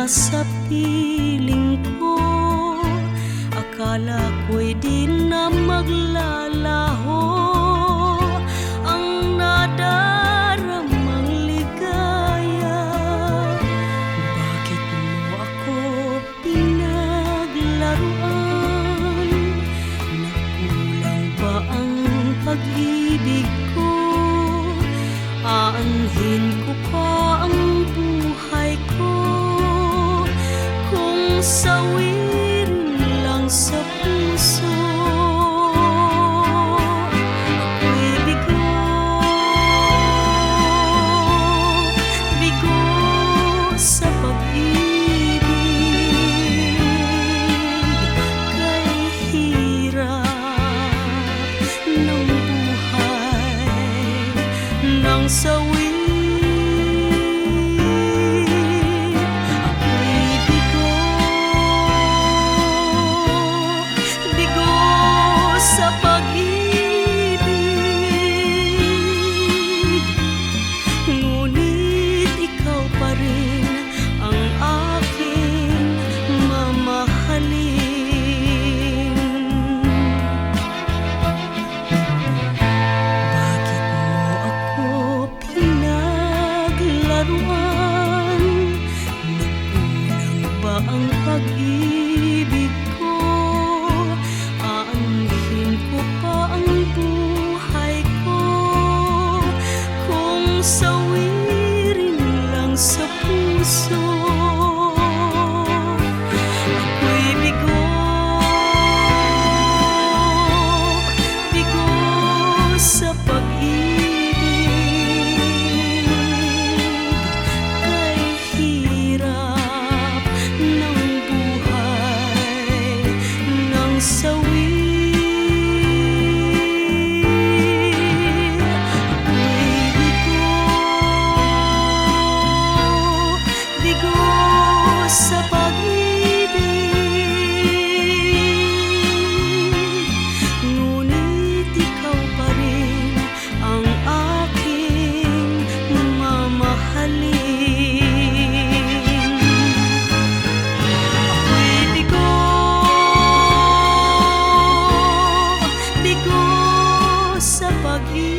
sa piling ko. Akala ko'y di na maglalaho ang nadaramang ligaya. Bakit mo ako pinaglaruan? Nakulang ba ang pag-ibig ko? Aanhin ko pa ang buhay ko kung sawirin lang sa puso. Ako'y bigo, bigo sa pag-ibig, kay hirap ng buhay ng sawi. Sa pag-ibig, ngunit ikaw pa rin ang aking mamahalin. Bakit mo ako pinaglaruan? Nakulang ba ang pag-ibig ko? Ko pa ang buhay ko kung sawirin lang sa puso. Ako'y bigo, bigo sa pag-ibig, kay hirap ng buhay ng sawi. Sa pag-ibig, ngunit ikaw pa rin ang aking mamahalin. Ako'y bigo, bigo sa pag-ibig.